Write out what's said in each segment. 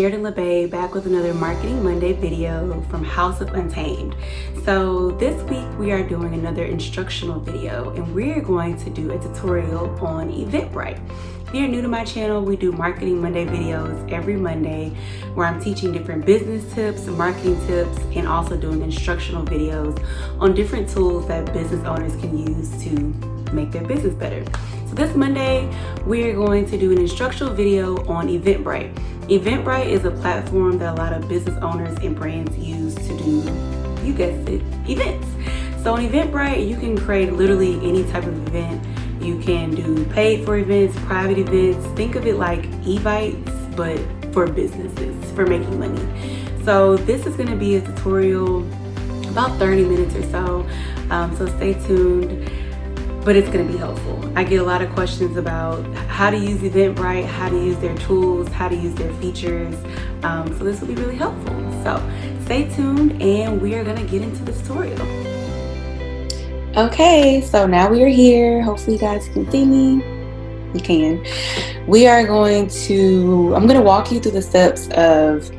Sheridan back with another Marketing Monday video from House of Untamed. So this week we are doing another instructional video and we're going to do a tutorial on Eventbrite. If you're new to my channel, we do Marketing Monday videos every Monday where I'm teaching different business tips, marketing tips, and also doing instructional videos on different tools that business owners can use to make their business better. So this Monday, we're going to do an instructional video on Eventbrite. Eventbrite is a platform that a lot of business owners and brands use to do, you guessed it, events. So on Eventbrite, you can create literally any type of event. You can do paid for events, private events. Think of it like Evites, but for businesses, for making money. So this is gonna be a tutorial, about 30 minutes or so. So stay tuned. But it's going to be helpful. I get a lot of questions about how to use Eventbrite, how to use their tools, how to use their features. So this will be really helpful. So stay tuned and we are going to get into the tutorial. Okay, so now we are here. Hopefully you guys can see me. You can. We are going to, I'm going to walk you through the steps of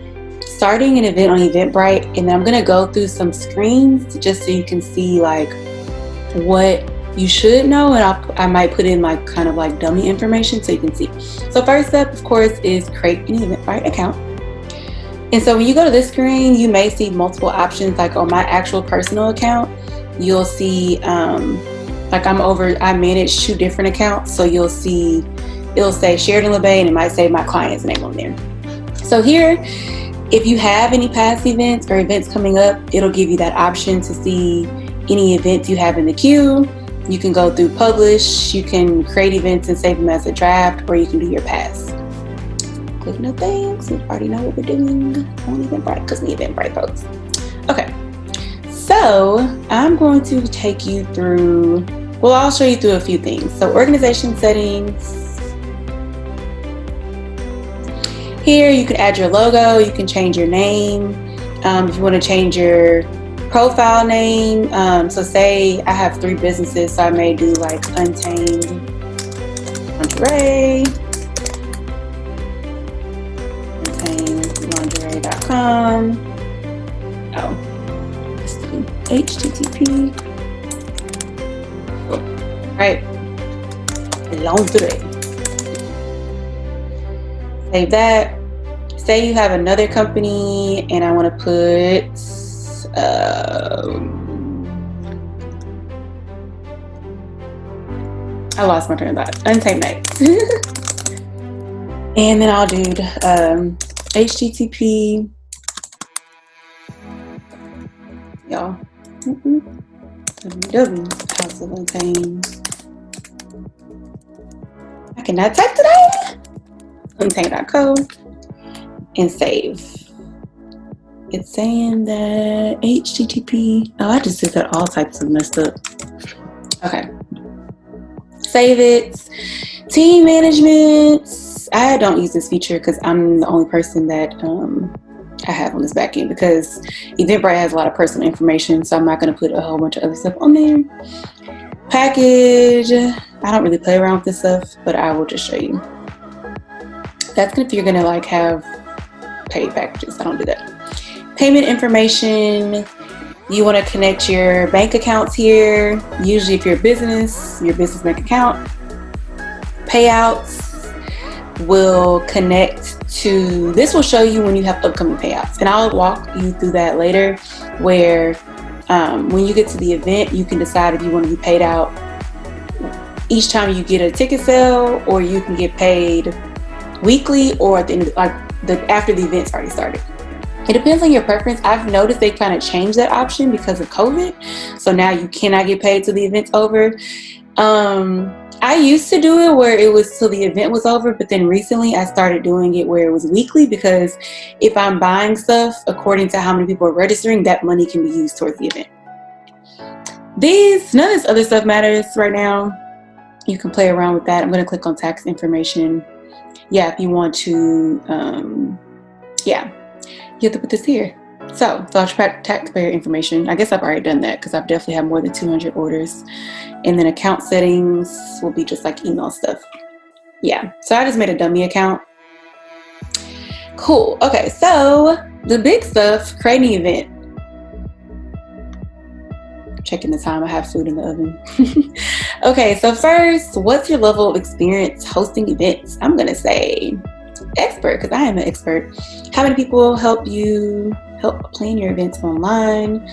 starting an event on Eventbrite, and then I'm going to go through some screens just so you can see like what you should know, and I might put in like kind of like dummy information so you can see. So first step, of course, is create an Eventbrite account. And so when you go to this screen, you may see multiple options. Like on my actual personal account, you'll see like I manage 2 different accounts. So you'll see, it'll say Sheridan and it might say my client's name on there. So here, if you have any past events or events coming up, it'll give you that option to see any events you have in the queue. You can go through publish, you can create events and save them as a draft, or you can do your past. Click no thanks, we already know what we're doing on Eventbrite because we Eventbrite folks. Okay, so I'm going to take you through, well, I'll show you through a few things. So organization settings. Here you can add your logo, you can change your name. If you want to change your profile name, so say I have 3 businesses, so I may do like Untamed Lingerie, UntamedLingerie.com. Oh, let's do HTTP. Oh, right, lingerie. Save that. Say you have another company, and I want to put. I lost my train of thought. Untamed Nights. And then I'll do HTTP. Y'all. House of Untamed. I cannot type today. Untamed.co. And save. It's saying that HTTP. Oh, I just did that all types of messed up. Okay. Save it. Team management. I don't use this feature because I'm the only person that I have on this back end, because Eventbrite has a lot of personal information, so I'm not going to put a whole bunch of other stuff on there. Package. I don't really play around with this stuff, but I will just show you. That's good if you're going to like have paid packages. I don't do that. Payment information, you want to connect your bank accounts here. Usually if you're a business, your business bank account. Payouts will connect to, this will show you when you have upcoming payouts. And I'll walk you through that later, where when you get to the event, you can decide if you want to be paid out each time you get a ticket sale, or you can get paid weekly or at the end of after the event's already started. It depends on your preference. I've noticed they kind of changed that option because of COVID. So now you cannot get paid till the event's over. I used to do it where it was till the event was over, but then recently I started doing it where it was weekly, because if I'm buying stuff according to how many people are registering, that money can be used towards the event. None of this other stuff matters right now. You can play around with that. I'm going to click on tax information. Yeah, if you want to, yeah. You have to put this here. So taxpayer information. I guess I've already done that because I've definitely had more than 200 orders. And then account settings will be just like email stuff. Yeah, so I just made a dummy account. Cool. Okay, so the big stuff, creating an event. Checking the time, I have food in the oven. Okay, so first, what's your level of experience hosting events? I'm gonna say expert, because I am an expert. How many people help plan your events online?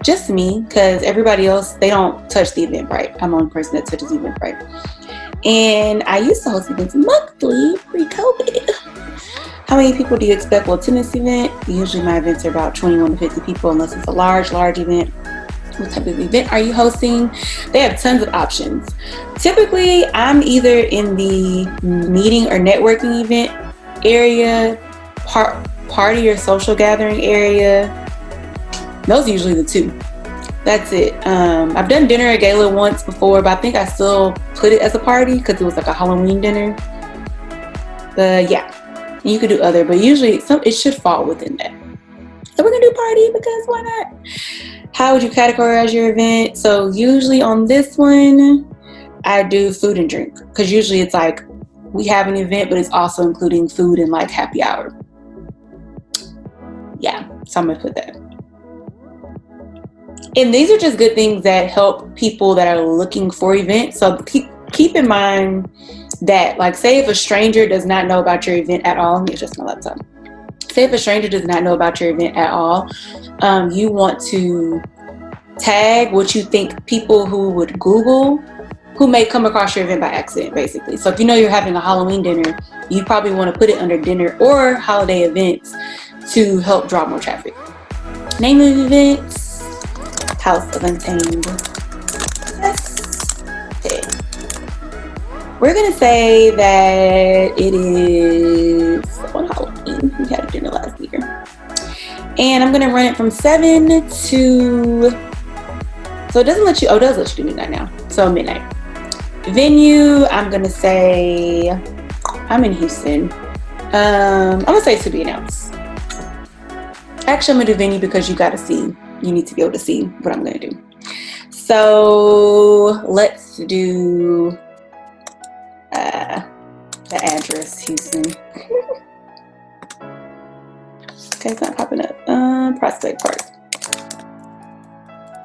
Just me, because everybody else, they don't touch the Eventbrite. I'm the only person that touches Eventbrite. And I used to host events monthly pre-COVID. How many people do you expect will attend this event? Usually my events are about 21 to 50 people, unless it's a large event. What type of event are you hosting? They have tons of options. Typically, I'm either in the meeting or networking event area, party or social gathering area. Those are usually the two. That's it. I've done dinner at gala once before, but I think I still put it as a party because it was like a Halloween dinner. But yeah, you could do other, but usually it should fall within that. So we're gonna do party because why not? How would you categorize your event? So usually on this one, I do food and drink, because usually it's like we have an event, but it's also including food and like happy hour. Yeah, so I'm gonna put that. And these are just good things that help people that are looking for events. So keep in mind that, like, say if a stranger does not know about your event at all, it's just my laptop. Say if a stranger does not know about your event at all, you want to tag what you think people who would Google, who may come across your event by accident, basically. So if you know you're having a Halloween dinner, you probably want to put it under dinner or holiday events to help draw more traffic. Name of events, House of Untamed. Okay. We're going to say that it is on Halloween. We had a dinner last year. And I'm going to run it from 7 to, so it doesn't let you, oh, it does let you do midnight now. So midnight. Venue, I'm going to say, I'm in Houston. I'm going to say to be announced. Actually, I'm going to do venue because you need to be able to see what I'm going to do. So let's do the address, Houston. Okay, it's not popping up. Prospect Park.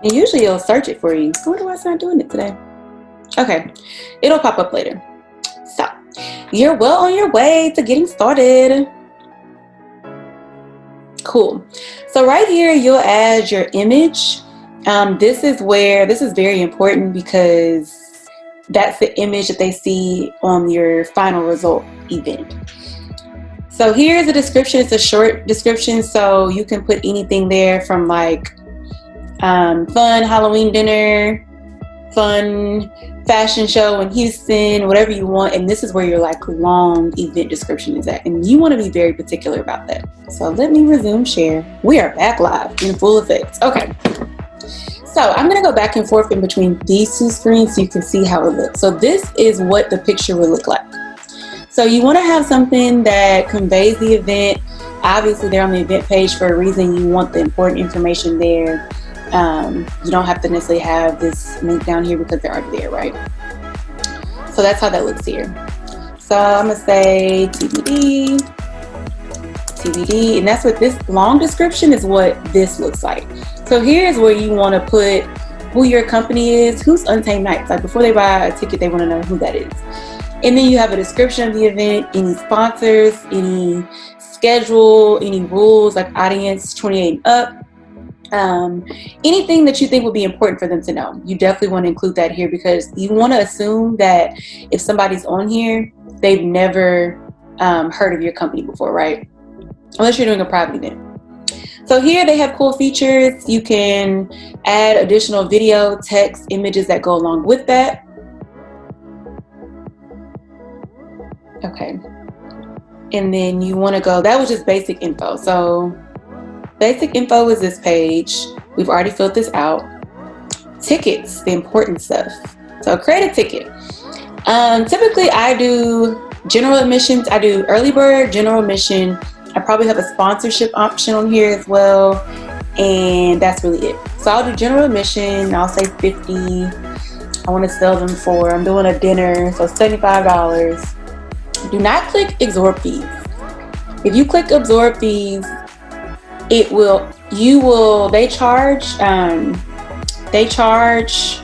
And usually it'll search it for you. I wonder why it's not doing it today. Okay, it'll pop up later. So you're well on your way to getting started. Cool. So right here, you'll add your image. This is very important because that's the image that they see on your final result event. So here's a description. It's a short description, so you can put anything there from like fun Halloween dinner, fun fashion show in Houston, whatever you want. And this is where your like long event description is at. And you want to be very particular about that. So let me resume share. We are back live in full effect. Okay. So I'm going to go back and forth in between these two screens so you can see how it looks. So this is what the picture would look like. So you want to have something that conveys the event. Obviously, they're on the event page for a reason. You want the important information there. You don't have to necessarily have this link down here because they're already there, right? So that's how that looks here. So I'm going to say TBD, and that's what this long description is, what this looks like. So here's where you want to put who your company is, who's Untamed Nights. Like before they buy a ticket, they want to know who that is. And then you have a description of the event, any sponsors, any schedule, any rules, like audience 28 and up. Anything that you think would be important for them to know. You definitely want to include that here because you want to assume that if somebody's on here, they've never heard of your company before, right? Unless you're doing a private event. So here they have cool features. You can add additional video, text, images that go along with that. Okay. And then you want to go, that was just basic info. So basic info is this page. We've already filled this out. Tickets, the important stuff. So create a ticket. Typically I do general admissions. I do early bird, general admission. I probably have a sponsorship option on here as well. And that's really it. So I'll do general admission. I'll say 50. I want to sell them for, I'm doing a dinner, so $75. Do not click absorb fees. If you click absorb fees, they charge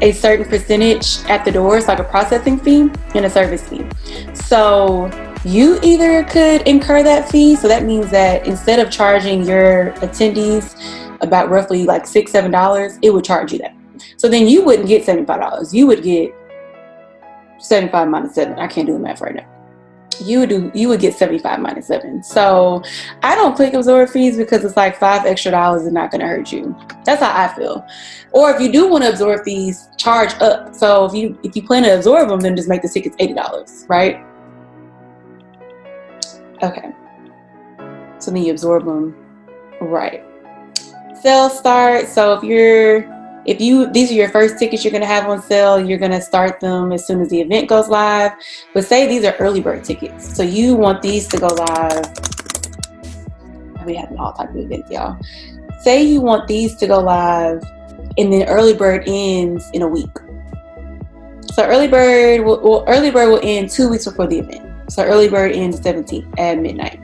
a certain percentage at the door. It's like a processing fee and a service fee. So you either could incur that fee. So that means that instead of charging your attendees about roughly like $6-7, it would charge you that. So then you wouldn't get $75. You would get 75 minus 7. I can't do the math right now. You would get 75 minus 7. So I don't click absorb fees because it's like $5 extra is not going to hurt you. That's how I feel. Or if you do want to absorb fees, charge up. So if you plan to absorb them, then just make the tickets $80, right? Okay. So then you absorb them, right? Sales start. So these are your first tickets you're going to have on sale, you're going to start them as soon as the event goes live. But say these are early bird tickets. So you want these to go live. We have all types of events, y'all. Say you want these to go live and then early bird ends in a week. So early bird will end 2 weeks before the event. So early bird ends 17th at midnight.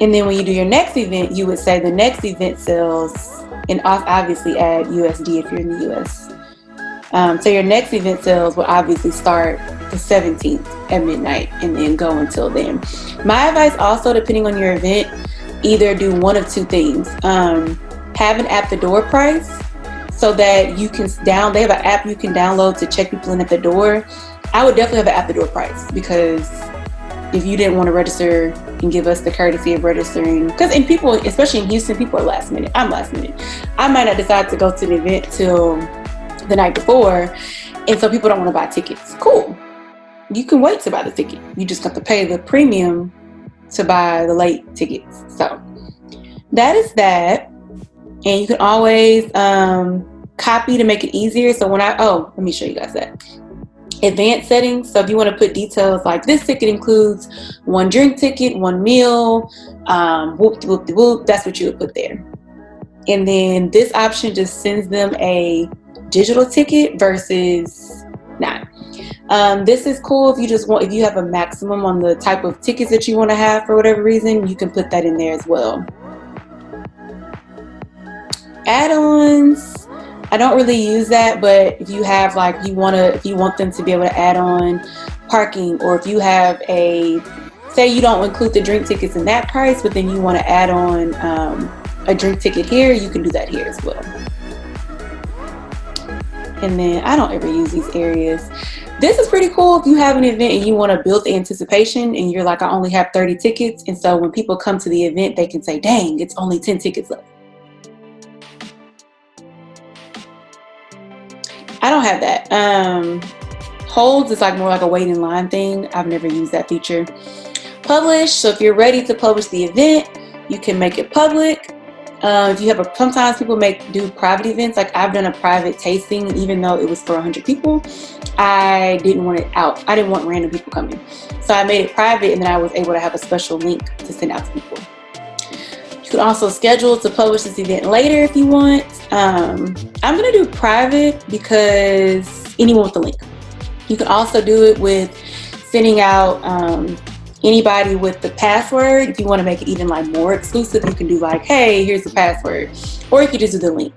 And then when you do your next event, you would say the next event sells, and obviously add USD if you're in the US. So your next event sales will obviously start the 17th at midnight and then go until then. My advice also, depending on your event, either do one of two things. Have an at the door price so that you can they have an app you can download to check people in at the door. I would definitely have an at the door price, because if you didn't want to register and give us the courtesy of registering, because in people, especially in Houston, people are last minute. I'm last minute. I might not decide to go to the event till the night before, and so people don't want to buy tickets. Cool. You can wait to buy the ticket. You just got to pay the premium to buy the late tickets. So that is that. And you can always copy to make it easier. So let me show you guys that. Advanced settings. So if you want to put details like this ticket includes 1 drink ticket, 1 meal, whoop, that's what you would put there. And then this option just sends them a digital ticket versus not. This is cool if you have a maximum on the type of tickets that you want to have for whatever reason, you can put that in there as well. Add-ons. I don't really use that, but if you have if you want them to be able to add on parking, or if you have say you don't include the drink tickets in that price, but then you want to add on a drink ticket here, you can do that here as well. And then I don't ever use these areas. This is pretty cool if you have an event and you want to build the anticipation and you're like, I only have 30 tickets. And so when people come to the event, they can say, dang, it's only 10 tickets left. I don't have that. Holds is more like a wait in line thing. I've never used that feature. Publish. So if you're ready to publish the event, you can make it public. If you have sometimes people do private events. Like I've done a private tasting, even though it was for 100 people. I didn't want it out. I didn't want random people coming. So I made it private, and then I was able to have a special link to send out to people. You can also schedule to publish this event later if you want. I'm going to do private because anyone with the link. You can also do it with sending out anybody with the password. If you want to make it even more exclusive, you can do hey, here's the password, or you can just do the link.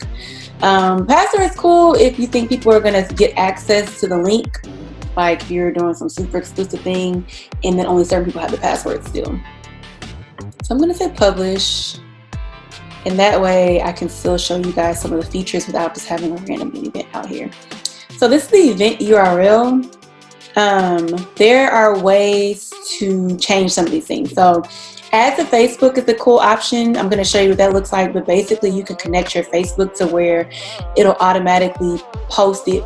Password is cool if you think people are going to get access to the link, if you're doing some super exclusive thing and then only certain people have the password still. So I'm going to say publish, and that way I can still show you guys some of the features without just having a random event out here. So this is the event URL. There are ways to change some of these things. So add to Facebook is a cool option. I'm going to show you what that looks like, but basically you can connect your Facebook to where it'll automatically post the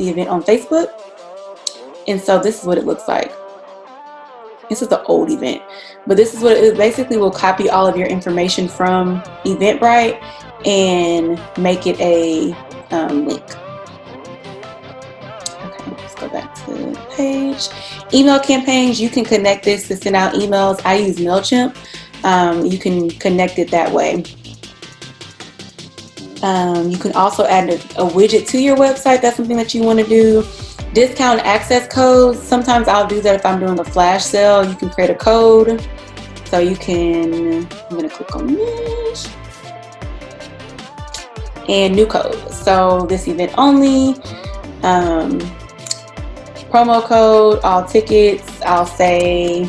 event on Facebook. And so this is what it looks like. This is the old event, but this is what it basically will copy all of your information from Eventbrite and make it a link. Okay, let's go back to the page. Email campaigns, you can connect this to send out emails. I use MailChimp. You can connect it that way. You can also add a widget to your website. That's something that you want to do. Discount access codes, sometimes I'll do that if I'm doing a flash sale. You can create a code. So you can, I'm gonna click on this. And new code. So this event only, promo code, all tickets, I'll say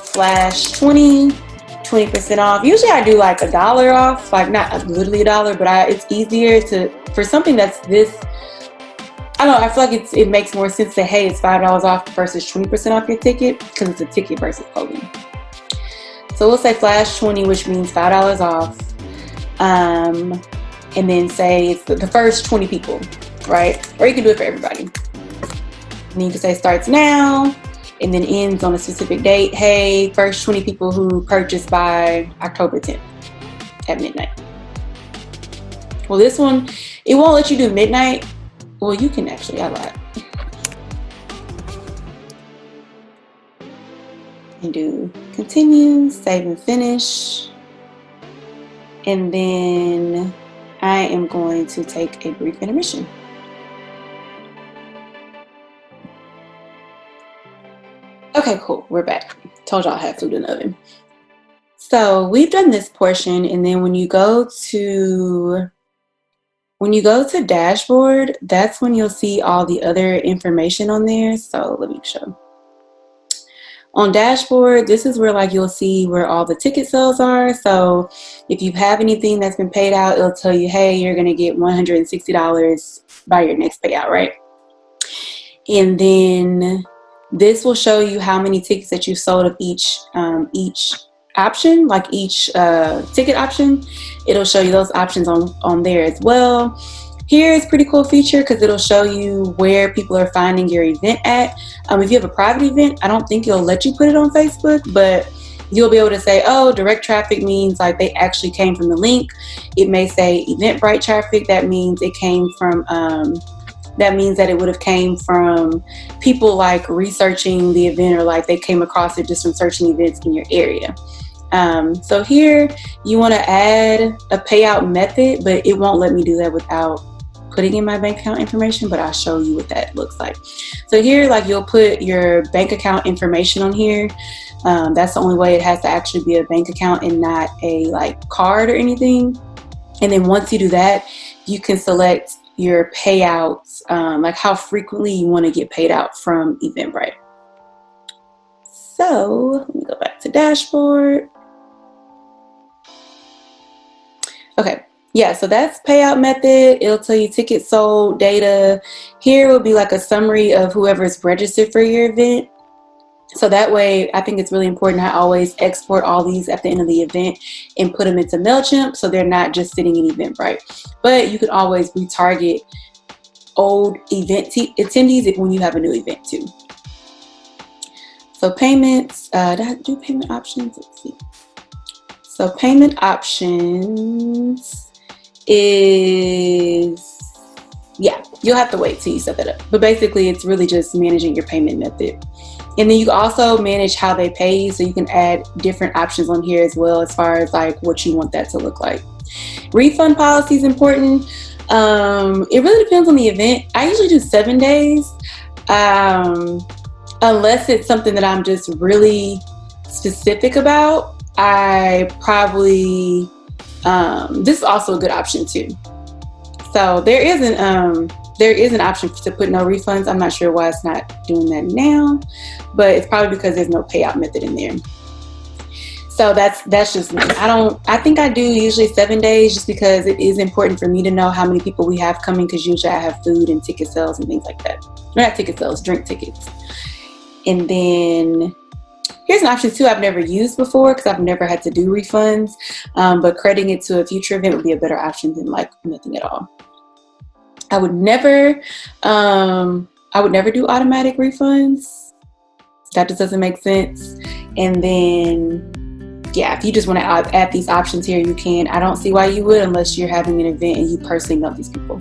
flash 20% off. Usually I do like $1 off, like not literally $1, but it's easier for something that's this, I don't know, I feel like it makes more sense to, hey, it's $5 off versus 20% off your ticket, because it's a ticket versus clothing. So we'll say flash 20, which means $5 off. And then say it's the first 20 people, right? Or you can do it for everybody. And then you can say starts now, and then ends on a specific date. Hey, first 20 people who purchased by October 10th at midnight. Well, this one, it won't let you do midnight. Well, you can actually, I lied. And do continue, save and finish. And then I am going to take a brief intermission. Okay, cool, we're back. Told y'all I had food in the oven. So we've done this portion, and then when you go to dashboard, that's when you'll see all the other information on there. So let me show. On dashboard, this is where like you'll see where all the ticket sales are. So if you have anything that's been paid out, it'll tell you, hey, you're gonna get $160 by your next payout, right? And then this will show you how many tickets that you sold of each option, like each ticket option. It'll show you those options on there as well. Here is a pretty cool feature because it'll show you where people are finding your event at. If you have a private event, I don't think it'll let you put it on Facebook, but you'll be able to say, oh, direct traffic means like they actually came from the link. It may say Eventbrite traffic. That means it came from, that means that it would have came from people like researching the event, or like they came across it just from searching events in your area. So here you want to add a payout method, but it won't let me do that without putting in my bank account information, but I'll show you what that looks like. So here, like you'll put your bank account information on here. That's the only way. It has to actually be a bank account and not a like card or anything. And then once you do that, you can select your payouts, like how frequently you want to get paid out from Eventbrite. So let me go back to dashboard. Okay, yeah, so that's payout method. It'll tell you tickets sold, data. Here will be like a summary of whoever's registered for your event. So that way, I think it's really important. I always export all these at the end of the event and put them into MailChimp so they're not just sitting in Eventbrite. But you can always retarget old event attendees when you have a new event too. So payments, did I do payment options? Let's see. So payment options is, yeah, you'll have to wait till you set that up. But basically it's really just managing your payment method. And then you can also manage how they pay you. So you can add different options on here as well as far as like what you want that to look like. Refund policy is important. It really depends on the event. I usually do 7 days. Unless it's something that I'm just really specific about, I probably, this is also a good option too. So there is an option to put no refunds. I'm not sure why it's not doing that now, but it's probably because there's no payout method in there. So that's just me. I think I do usually 7 days just because it is important for me to know how many people we have coming, because usually I have food and ticket sales and things like that. Not ticket sales, drink tickets. And then here's an option too I've never used before because I've never had to do refunds, but crediting it to a future event would be a better option than like nothing at all. I would never do automatic refunds. That just doesn't make sense. And then, yeah, if you just want to add these options here, you can. I don't see why you would unless you're having an event and you personally know these people.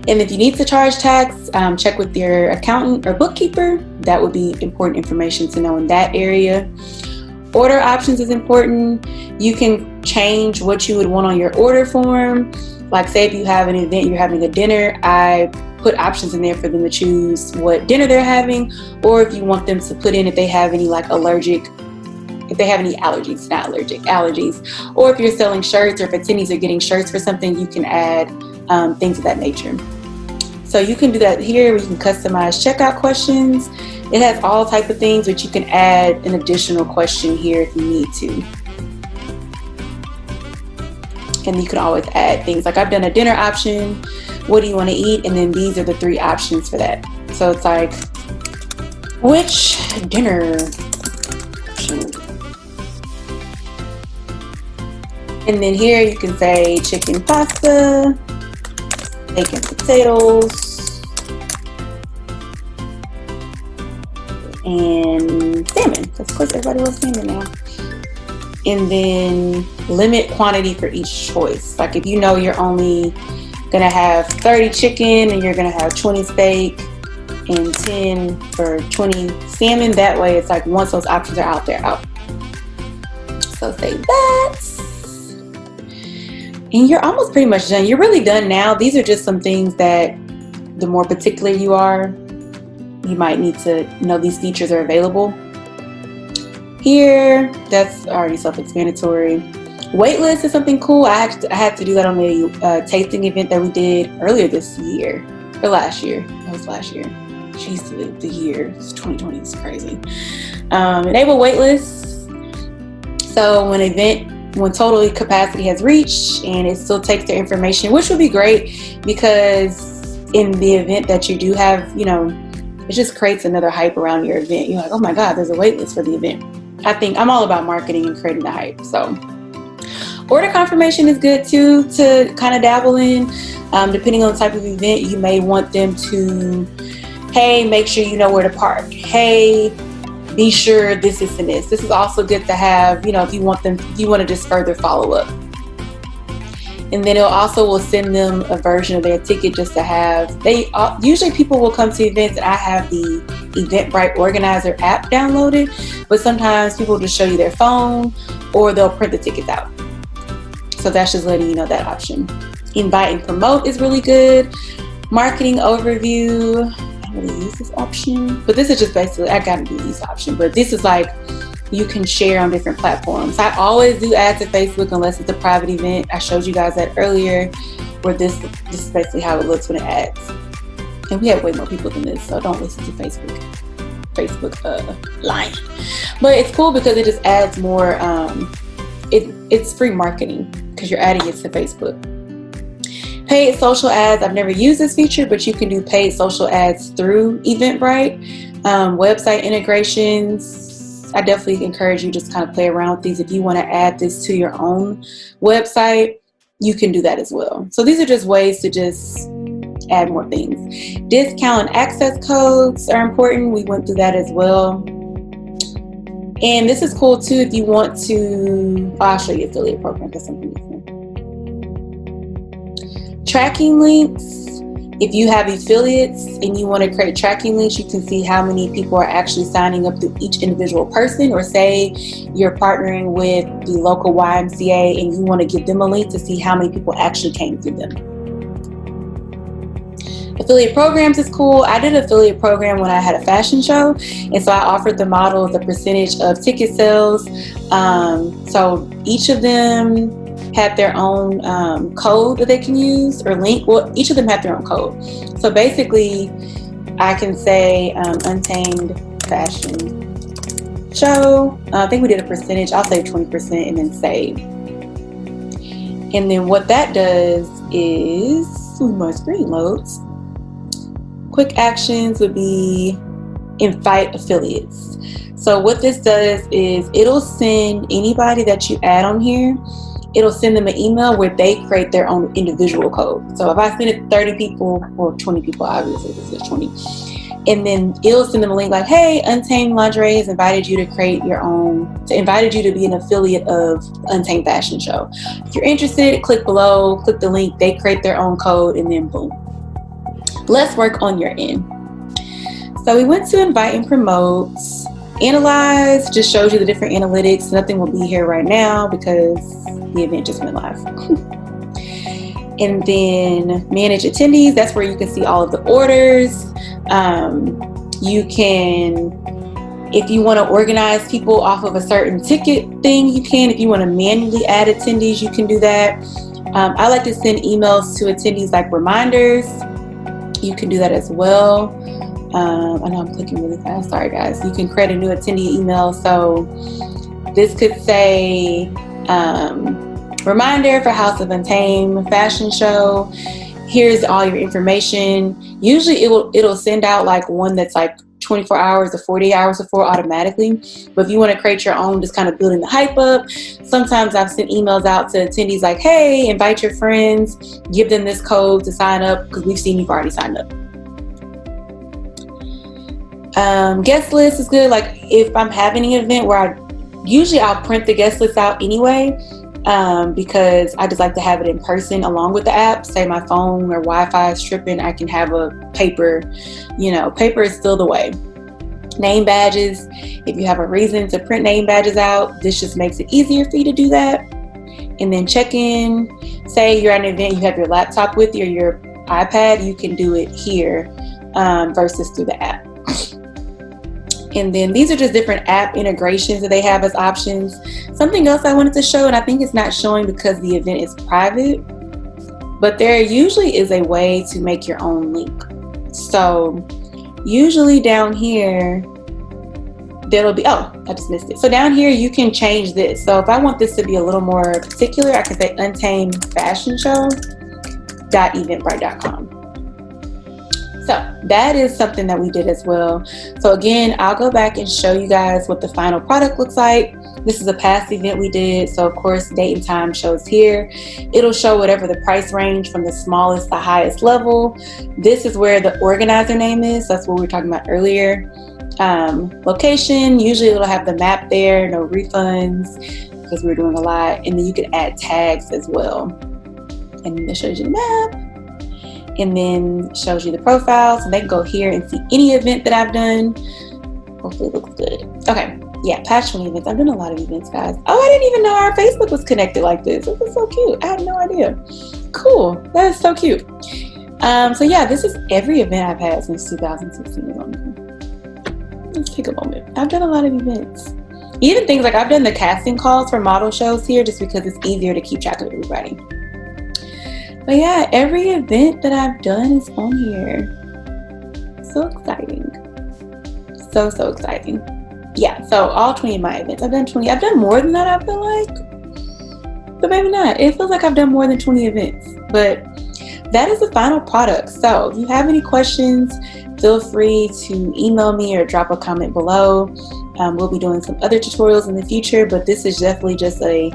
And if you need to charge tax, check with your accountant or bookkeeper. That would be important information to know in that area. Order options is important. You can change what you would want on your order form. Like say if you have an event, you're having a dinner, I put options in there for them to choose what dinner they're having, or if you want them to put in if they have any like if they have any allergies, not allergic, allergies, or if you're selling shirts or if attendees are getting shirts for something, you can add things of that nature. So you can do that here. We can customize checkout questions. It has all type of things, but you can add an additional question here if you need to. And you can always add things like I've done a dinner option. What do you want to eat? And then these are the 3 options for that. So it's like, which dinner option? And then here you can say chicken pasta, steak and potatoes, and salmon. Because of course everybody loves salmon now. And then limit quantity for each choice. Like if you know you're only gonna have 30 chicken and you're gonna have 20 steak and 10 or 20 salmon, that way it's like once those options are out, they're out. So say that. And you're almost pretty much done. You're really done now. These are just some things that the more particular you are, you might need to know these features are available. Here, that's already self-explanatory. Waitlist is something cool. I had to do that on the tasting event that we did earlier this year, or last year. That was last year. Jeez, the year. It's 2020. It's crazy. Enable waitlists. So when total capacity has reached and it still takes their information, which would be great because in the event that you do have, you know, it just creates another hype around your event. You're like, oh my God, there's a wait list for the event. I think I'm all about marketing and creating the hype. So order confirmation is good too to kind of dabble in. Depending on the type of event, you may want them to, hey, make sure you know where to park. Hey, be sure this and this. This is also good to have, you know, if you want to just further follow up. And then it also will send them a version of their ticket just to have, usually people will come to events and I have the Eventbrite Organizer app downloaded, but sometimes people just show you their phone or they'll print the tickets out. So that's just letting you know that option. Invite and promote is really good. Marketing overview. Really use this option, but this is just basically I gotta do this option, but this is like you can share on different platforms. I always do add to Facebook unless it's a private event. I showed you guys that earlier, where this is basically how it looks when it adds. And we have way more people than this, so don't listen to Facebook lying. But it's cool because it just adds more. It's free marketing because you're adding it to Facebook. Paid social ads, I've never used this feature, but you can do paid social ads through Eventbrite. Website integrations, I definitely encourage you just kind of play around with these. If you want to add this to your own website, you can do that as well. So these are just ways to just add more things. Discount and access codes are important. We went through that as well. And this is cool too if you want to, I'll show you affiliate program, that's something different. Tracking links. If you have affiliates and you want to create tracking links, you can see how many people are actually signing up through each individual person. Or say you're partnering with the local YMCA and you want to give them a link to see how many people actually came through them. Affiliate programs is cool. I did an affiliate program when I had a fashion show, and so I offered the model as a percentage of ticket sales. So each of them had their own code that they can use or link. Well, each of them had their own code. So basically, I can say Untamed fashion show. I think we did a percentage. I'll say 20% and then save. And then what that does is, my screen loads. Quick actions would be invite affiliates. So what this does is it'll send anybody that you add on here, it'll send them an email where they create their own individual code. So if I send it to 30 people, or 20 people, obviously this is 20, and then it'll send them a link like, hey, Untamed Lingerie has invited you to create your own, invited you to be an affiliate of Untamed Fashion Show. If you're interested, click below, click the link, they create their own code, and then boom. Let's work on your end. So we went to invite and promote. Analyze just shows you the different analytics. Nothing will be here right now because the event just went live. And then manage attendees, that's where you can see all of the orders. You can, if you want to organize people off of a certain ticket thing, you can. If you want to manually add attendees, you can do that. I like to send emails to attendees like reminders. You can do that as well. I know I'm clicking really fast. Sorry, guys. You can create a new attendee email. So this could say, reminder for House of Untamed fashion show. Here's all your information. Usually it'll send out like one that's like 24 hours or 48 hours before automatically. But if you want to create your own, just kind of building the hype up. Sometimes I've sent emails out to attendees like, hey, invite your friends, give them this code to sign up because we've seen you've already signed up. Guest list is good. Like if I'm having an event where I'll print the guest list out anyway. Because I just like to have it in person along with the app. Say my phone or Wi-Fi is tripping, I can have a paper. Paper is still the way. Name badges, if you have a reason to print name badges out, this just makes it easier for you to do that. And then check in. Say you're at an event, you have your laptop with you or your iPad, you can do it here versus through the app. And then these are just different app integrations that they have as options. Something else I wanted to show, and I think it's not showing because the event is private, but there usually is a way to make your own link. So usually down here, there'll be, I just missed it. So down here, you can change this. So if I want this to be a little more particular, I can say untamedfashionshow.eventbrite.com. So that is something that we did as well. So again, I'll go back and show you guys what the final product looks like. This is a past event we did. So of course, date and time shows here. It'll show whatever the price range from the smallest to highest level. This is where the organizer name is. That's what we were talking about earlier. Location, usually it'll have the map there, no refunds because we're doing a lot. And then you can add tags as well. And then it shows you the map. And then shows you the profile, so they can go here and see any event that I've done. Hopefully it looks good. Okay, yeah, past 20 events. I've done a lot of events, guys. Oh, I didn't even know our Facebook was connected like this. This is so cute. I had no idea. Cool, that is so cute. So yeah, this is every event I've had since 2016. Let's take a moment. I've done a lot of events. Even things like I've done the casting calls for model shows here just because it's easier to keep track of everybody. But yeah, every event that I've done is on here. So exciting. So exciting. Yeah, so all 20 of my events. I've done 20. I've done more than that, I feel like. But maybe not. It feels like I've done more than 20 events. But that is the final product. So if you have any questions, feel free to email me or drop a comment below. We'll be doing some other tutorials in the future, but this is definitely just a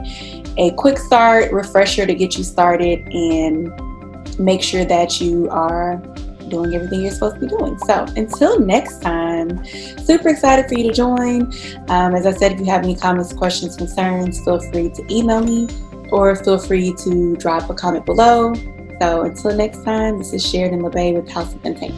quick start, refresher to get you started and make sure that you are doing everything you're supposed to be doing. So until next time, super excited for you to join. As I said, if you have any comments, questions, concerns, feel free to email me or feel free to drop a comment below. So until next time, this is Sheridan with House of Untamed.